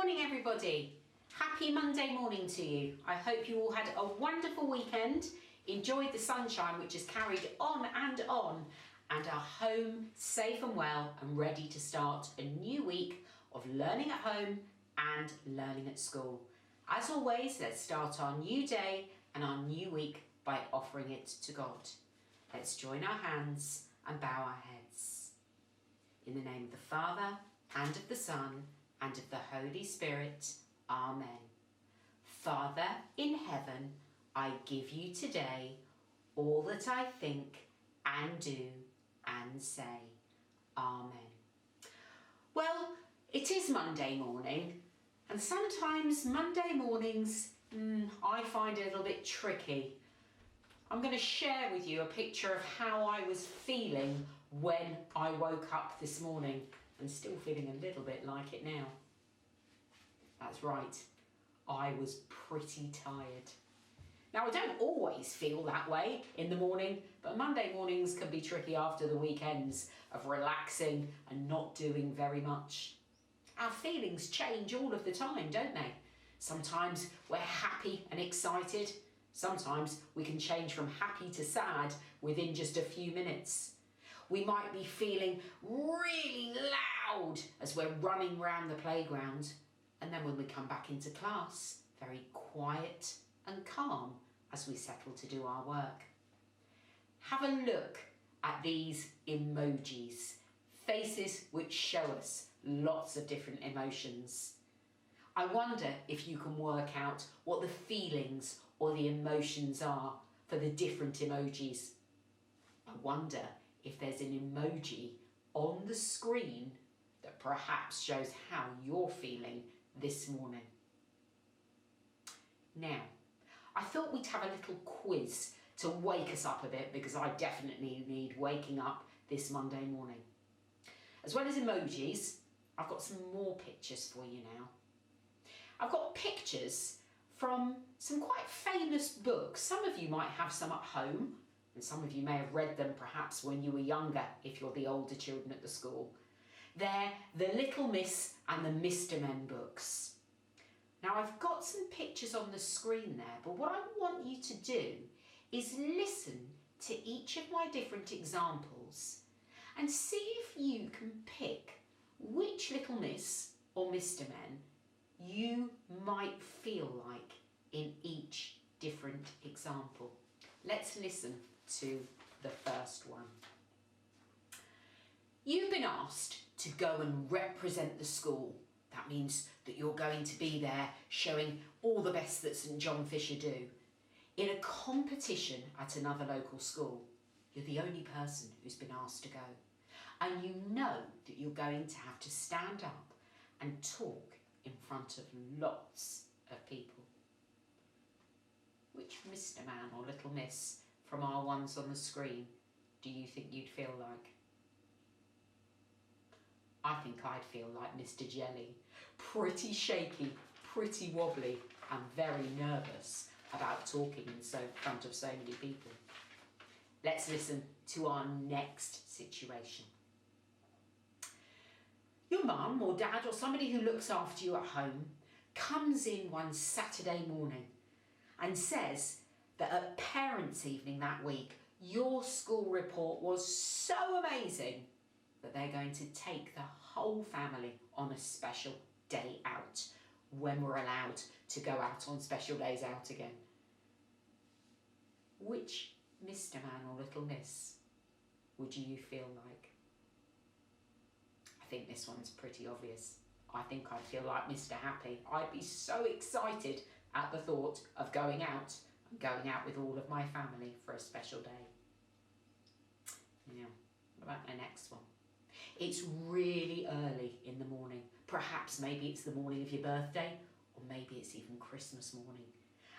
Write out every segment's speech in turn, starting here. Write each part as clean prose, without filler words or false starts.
morning, everybody. Happy Monday morning to you. I hope you all had a wonderful weekend, enjoyed the sunshine which has carried on, and are home safe and well and ready to start a new week of learning at home and learning at school. As always, let's start our new day and our new week by offering it to God. Let's join our hands and bow our heads. In the name of the Father, and of the Son, and of the Holy Spirit. Amen. Father in heaven, I give you today all that I think and do and say. Amen. Well, it is Monday morning, and sometimes Monday mornings I find a little bit tricky. I'm going to share with you a picture of how I was feeling when I woke up this morning, and still feeling a little bit like it now. That's right, I was pretty tired. Now, I don't always feel that way in the morning, but Monday mornings can be tricky after the weekends of relaxing and not doing very much. Our feelings change all of the time, don't they? Sometimes we're happy and excited. Sometimes we can change from happy to sad within just a few minutes. We might be feeling really loud as we're running around the playground, and then when we come back into class, very quiet and calm as we settle to do our work. Have a look at these emojis, faces which show us lots of different emotions. I wonder if you can work out what the feelings or the emotions are for the different emojis. I wonder if there's an emoji on the screen that perhaps shows how you're feeling this morning. Now, I thought we'd have a little quiz to wake us up a bit, because I definitely need waking up this Monday morning. As well as emojis, I've got some more pictures for you now. I've got pictures from some quite famous books. Some of you might have some at home, and some of you may have read them perhaps when you were younger, if you're the older children at the school. They're the Little Miss and the Mr. Men books. Now, I've got some pictures on the screen there, but what I want you to do is listen to each of my different examples and see if you can pick which Little Miss or Mr. Men you might feel like in each different example. Let's listen to the first one. You've been asked to go and represent the school. That means that you're going to be there showing all the best that St John Fisher do in a competition at another local school. You're the only person who's been asked to go, and you know that you're going to have to stand up and talk in front of lots of people. Which Mr. Man or Little Miss from our ones on the screen do you think you'd feel like? I think I'd feel like Mr. Jelly. Pretty shaky, pretty wobbly, and very nervous about talking in front of so many people. Let's listen to our next situation. Your mum or dad or somebody who looks after you at home comes in one Saturday morning and says that at parents' evening that week, your school report was so amazing that they're going to take the whole family on a special day out, when we're allowed to go out on special days out again. Which Mr. Man or Little Miss would you feel like? I think this one's pretty obvious. I think I'd feel like Mr. Happy. I'd be so excited at the thought of going out with all of my family for a special day. Now, what about my next one? It's really early in the morning. Perhaps maybe it's the morning of your birthday, or maybe it's even Christmas morning.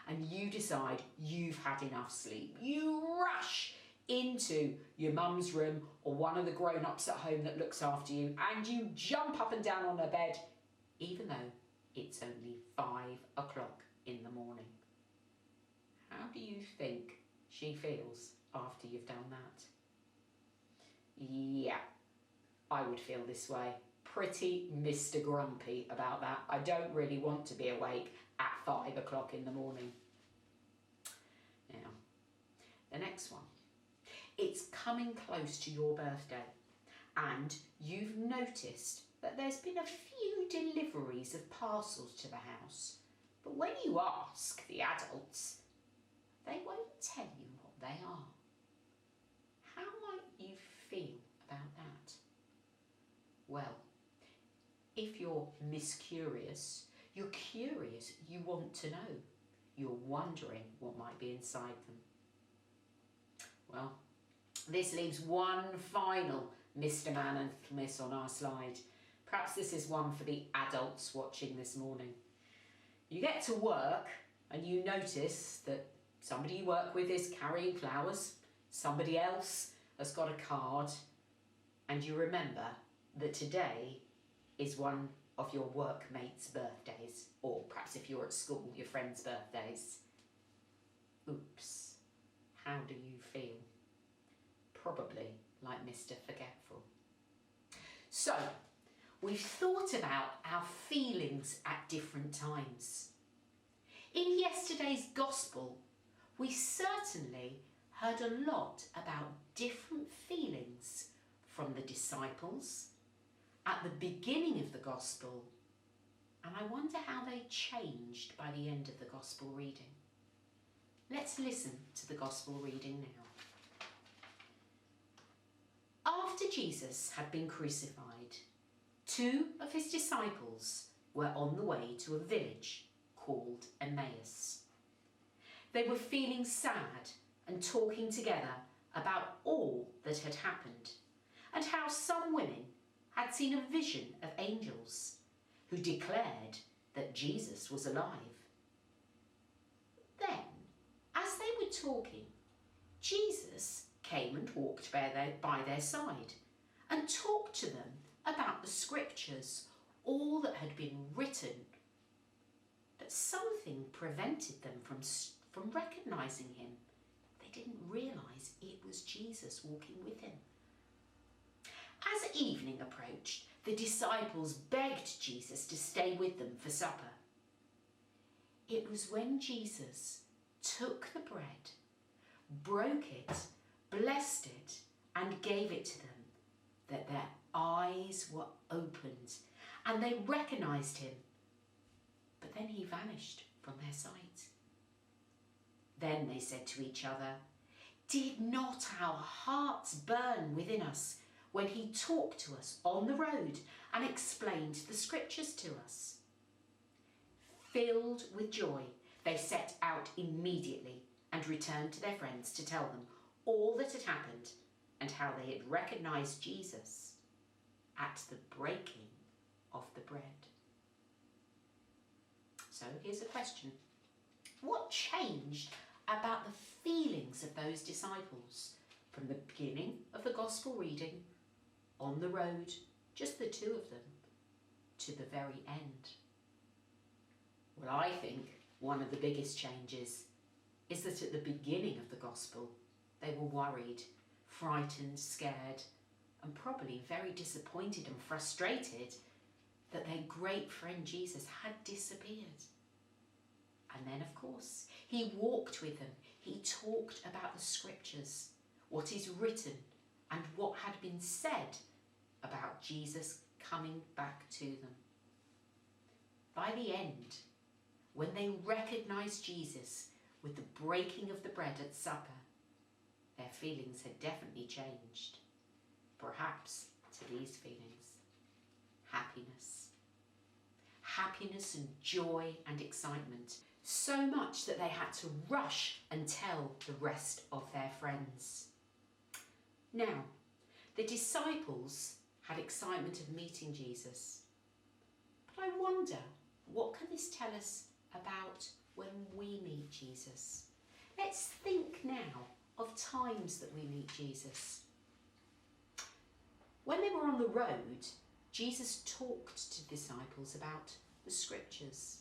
And you decide you've had enough sleep. You rush into your mum's room or one of the grown-ups at home that looks after you, and you jump up and down on her bed, even though it's only 5 o'clock in the morning. How do you think she feels after you've done that? Yeah, I would feel this way. pretty Mr. Grumpy about that. I don't really want to be awake at 5 o'clock in the morning. Now, the next one. It's coming close to your birthday, and you've noticed that there's been a few deliveries of parcels to the house. But when you ask the adults, they won't tell you what they are. How might you feel about that? Well, if you're Miss-Curious, you're curious, you want to know. You're wondering what might be inside them. Well, this leaves one final Mr. Man and Miss on our slide. Perhaps this is one for the adults watching this morning. You get to work and you notice that somebody you work with is carrying flowers, somebody else has got a card, and you remember that today is one of your workmates' birthdays, or perhaps if you're at school, your friends' birthdays. Oops, how do you feel? Probably like Mr. Forgetful. So, we've thought about our feelings at different times. In yesterday's Gospel, we certainly heard a lot about different feelings from the disciples at the beginning of the Gospel, and I wonder how they changed by the end of the Gospel reading. Let's listen to the Gospel reading now. After Jesus had been crucified, 2 of his disciples were on the way to a village called Emmaus. They were feeling sad and talking together about all that had happened and how some women had seen a vision of angels who declared that Jesus was alive. Then, as they were talking, Jesus came and walked by their side and talked to them about the scriptures, all that had been written. But something prevented them from recognising him. They didn't realise it was Jesus walking with him. As evening approached, the disciples begged Jesus to stay with them for supper. It was when Jesus took the bread, broke it, blessed it, and gave it to them that their eyes were opened and they recognised him. But then he vanished from their sight. Then they said to each other, "Did not our hearts burn within us when he talked to us on the road and explained the scriptures to us?" Filled with joy, they set out immediately and returned to their friends to tell them all that had happened and how they had recognised Jesus at the breaking of the bread. So here's a question. What changed about the feelings of those disciples from the beginning of the Gospel reading, on the road, just the 2 of them, to the very end? Well, I think one of the biggest changes is that at the beginning of the Gospel, they were worried, frightened, scared, and probably very disappointed and frustrated that their great friend Jesus had disappeared. And then, of course, he walked with them. He talked about the scriptures, what is written, and what had been said about Jesus coming back to them. By the end, when they recognised Jesus with the breaking of the bread at supper, their feelings had definitely changed. Perhaps to these feelings: happiness. Happiness and joy and excitement. So much that they had to rush and tell the rest of their friends. Now, the disciples had excitement of meeting Jesus. But I wonder, what can this tell us about when we meet Jesus? Let's think now of times that we meet Jesus. When they were on the road, Jesus talked to disciples about the scriptures.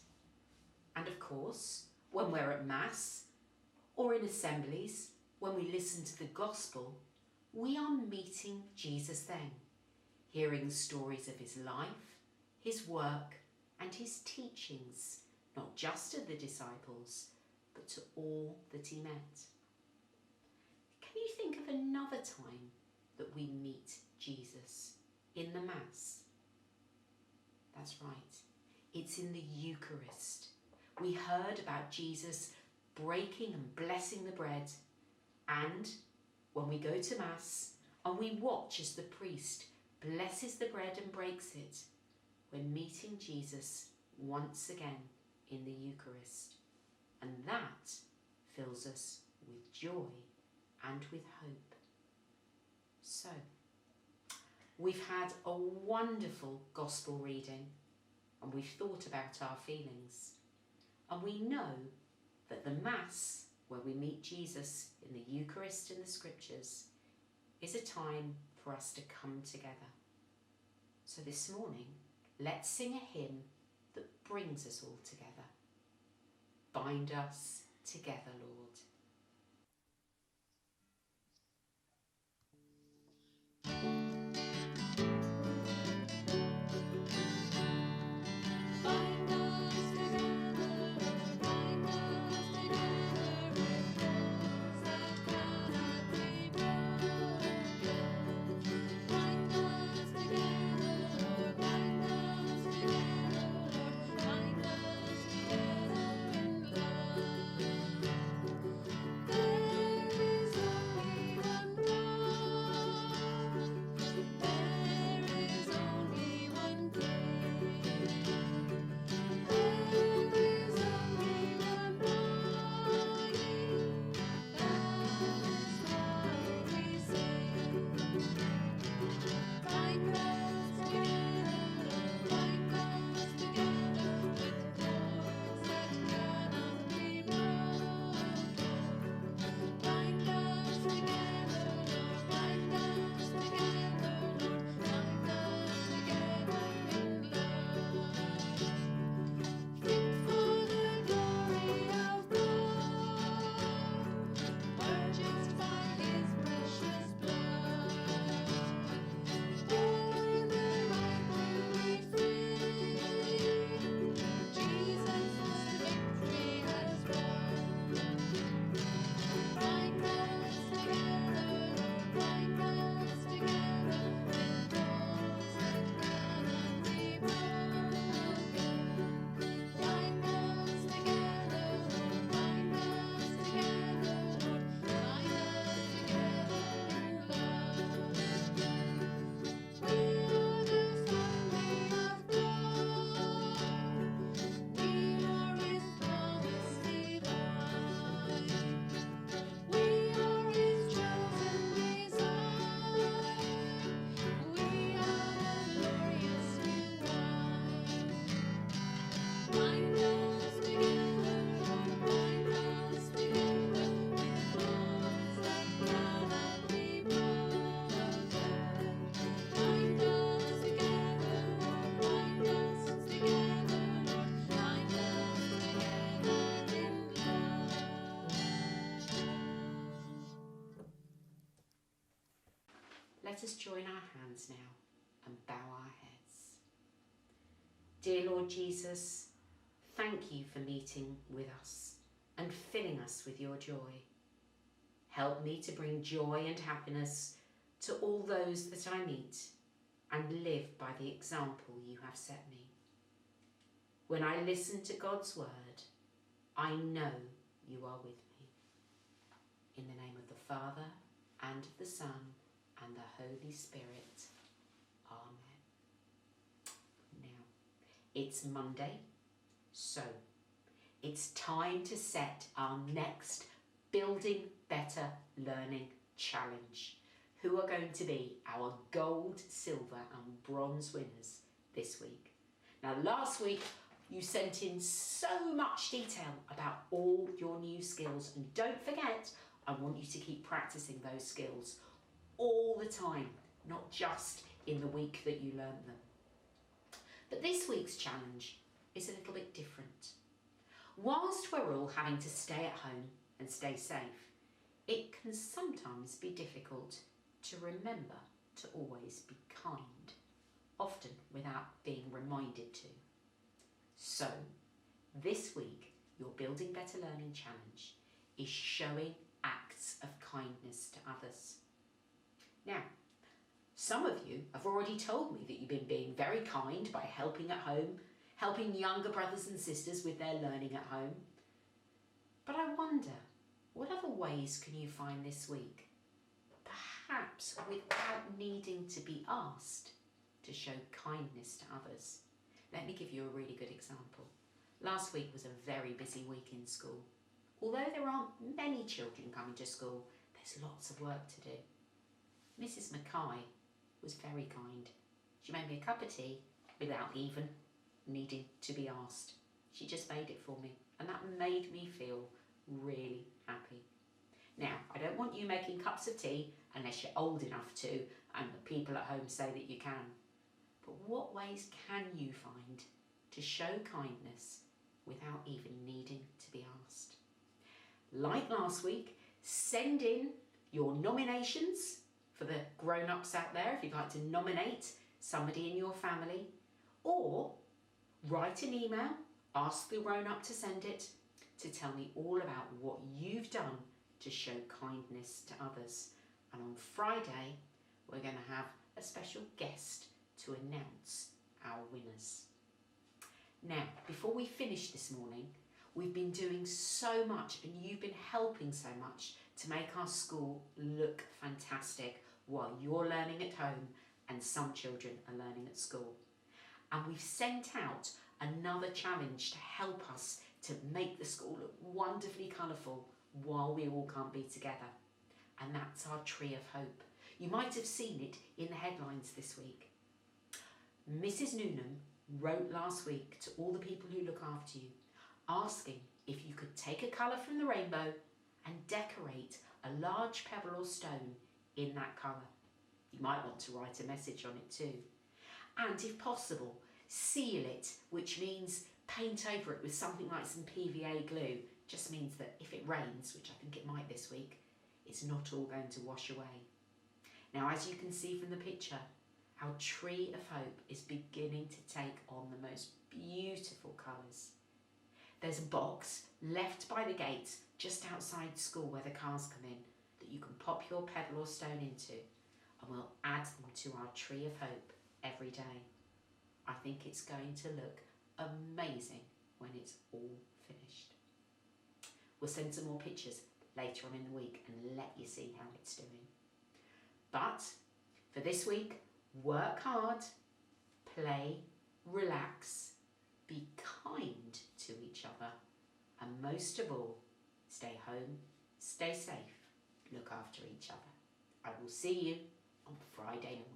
And of course, when we're at Mass or in assemblies, when we listen to the Gospel, we are meeting Jesus then. hearing stories of his life, his work and his teachings, not just to the disciples, but to all that he met. Can you think of another time that we meet Jesus in the Mass? That's right, it's in the Eucharist. We heard about Jesus breaking and blessing the bread, and when we go to Mass and we watch as the priest blesses the bread and breaks it, we're meeting Jesus once again in the Eucharist, and that fills us with joy and with hope. So, we've had a wonderful gospel reading, and we've thought about our feelings, and we know that the Mass, where we meet Jesus in the Eucharist and the Scriptures, is a time for us to come together. So this morning, let's sing a hymn that brings us all together. Bind us together, Lord. Let us join our hands now and bow our heads. Dear Lord Jesus, thank you for meeting with us and filling us with your joy. Help me to bring joy and happiness to all those that I meet and live by the example you have set me. When I listen to God's word, I know you are with me. In the name of the Father, and of the Son, and the Holy Spirit. Amen. Now, it's Monday, so it's time to set our next Building Better Learning Challenge. Who are going to be our gold, silver and bronze winners this week? Now, last week you sent in so much detail about all your new skills, and don't forget, I want you to keep practicing those skills all the time, not just in the week that you learn them. But this week's challenge is a little bit different. Whilst we're all having to stay at home and stay safe, it can sometimes be difficult to remember to always be kind often without being reminded to. So, this week, your Building Better Learning Challenge is showing acts of kindness to others. Now, some of you have already told me that you've been being very kind by helping at home, helping younger brothers and sisters with their learning at home. But I wonder, what other ways can you find this week? Perhaps without needing to be asked to show kindness to others. Let me give you a really good example. Last week was a very busy week in school. Although there aren't many children coming to school, there's lots of work to do. Mrs. Mackay was very kind. She made me a cup of tea without even needing to be asked. She just made it for me, and that made me feel really happy. Now, I don't want you making cups of tea unless you're old enough to and the people at home say that you can. But what ways can you find to show kindness without even needing to be asked? Like last week, send in your nominations for the grown-ups out there if you'd like to nominate somebody in your family, or write an email, ask the grown-up to send it, to tell me all about what you've done to show kindness to others. And on Friday, we're going to have a special guest to announce our winners. Now, before we finish this morning, we've been doing so much and you've been helping so much to make our school look fantastic while you're learning at home and some children are learning at school. And we've sent out another challenge to help us to make the school look wonderfully colourful while we all can't be together. And that's our Tree of Hope. You might have seen it in the headlines this week. Mrs. Noonan wrote last week to all the people who look after you, asking if you could take a colour from the rainbow and decorate a large pebble or stone in that colour. You might want to write a message on it too. And if possible, seal it, which means paint over it with something like some PVA glue. Just means that if it rains, which I think it might this week, it's not all going to wash away. Now, as you can see from the picture, our Tree of Hope is beginning to take on the most beautiful colours. There's a box left by the gate just outside school where the cars come in that you can pop your pebble or stone into, and we'll add them to our Tree of Hope every day. I think it's going to look amazing when it's all finished. We'll send some more pictures later on in the week and let you see how it's doing. But for this week, work hard, play, relax, be kind to each other, and most of all, stay home, stay safe, look after each other. I will see you on Friday morning.